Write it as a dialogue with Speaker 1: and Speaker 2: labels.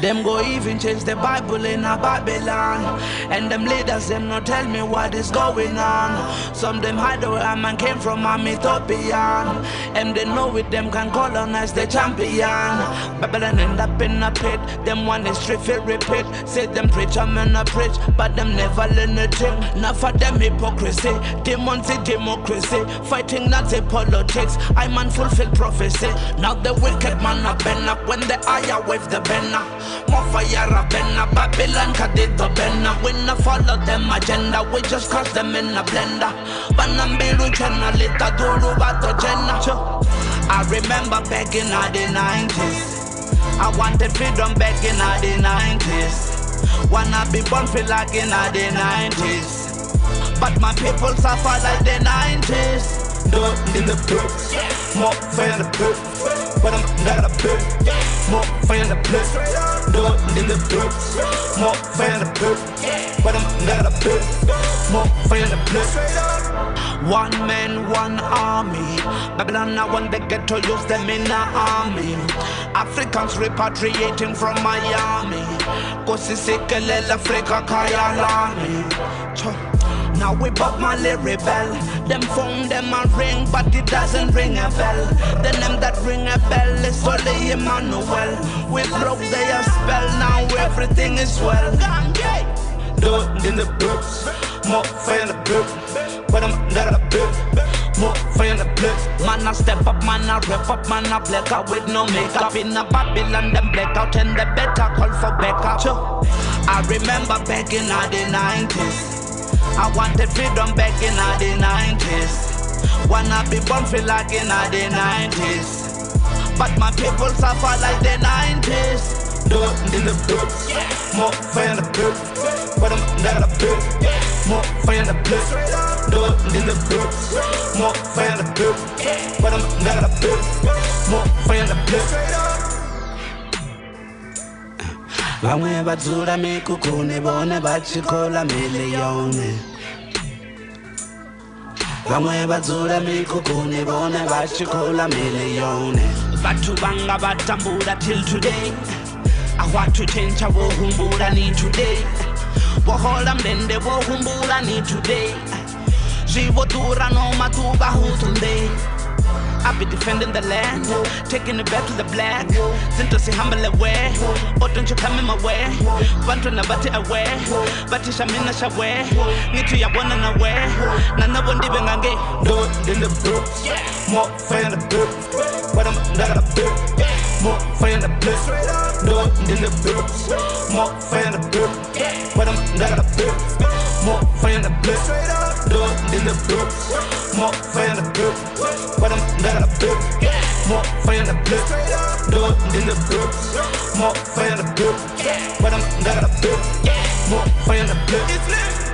Speaker 1: Them go even change the Bible in a Babylon. And them leaders, them not tell me what is going on. Some them hide where a man came from, I'm Ethiopian. And they know it, them can colonize the champion. Babylon end up in a pit. Them one is straight for repeat. Say them preach, I'm in a preach, but them never learn a thing. Not for them hypocrisy. Demons in democracy. Fighting Nazi politics. I man fulfill prophecy. Now the wicked man a bend up when the eye wave the banner. More fire a banner. Babylon kadid the banner. We not follow them agenda. We just crush them in a blender. Banambiru chena lita duru bato chena. I remember back in the 90s. I wanted freedom back in the 90s. Wanna be born feel like in the 90s. But my people suffer like the 90s. Do it in the books, more fan the book. But I'm not a book, more fan the book. Do it in the books, more fan the book. But I'm not a book, more fan the book. One man, one army. Babylon, I want the ghetto, use them in the army. Africans repatriating from Miami. Kosi Sekelel, Africa, Kaya Lami. Now we Bob Marley rebel. Them phone them a ring, but it doesn't ring a bell. The name that ring a bell is only Emmanuel. We broke their spell, now everything is well. Do it in the books, more fan the book. But I'm not a book, more fan the book. Man I step up, man I rep up, man I black out with no makeup. In a Babylon, them black out and the better call for backup. I remember back in the 90s. I wanted freedom back in the 90s. Wanna be born feel like in the 90s. But my people suffer like the 90s. Do it in the books, more fan the book. But I'm not a book, more fan the book. Do it in the books, more fan the book. But I'm not a book, more fan the book. Vamwe vadzura mikukuni vone vachikola miliyoni. Vamwe vadzura mikukuni vone vachikola miliyoni. Vatu vanga vatambura till today. I want to change a wohumbura need today. Wohola mdende wohumbura need today. Jivotura no matuba hutunde. I be defending the land, taking it back to the black. Sinto si humble away, oh don't you come in my way. Bantu na bati away, bati shamina shawe. Nitu ya wana na way, na nabondi bengange. Do it in the books, more fan the book. But I'm not a book, more fan the book. Do it in the books, more fan the book. But I'm not a book, more fan the book. Do it in the books, more fan the book. But I'm not a book, more fan the book. Do it in the books, more fan the book. But I'm not a book, more fan the book.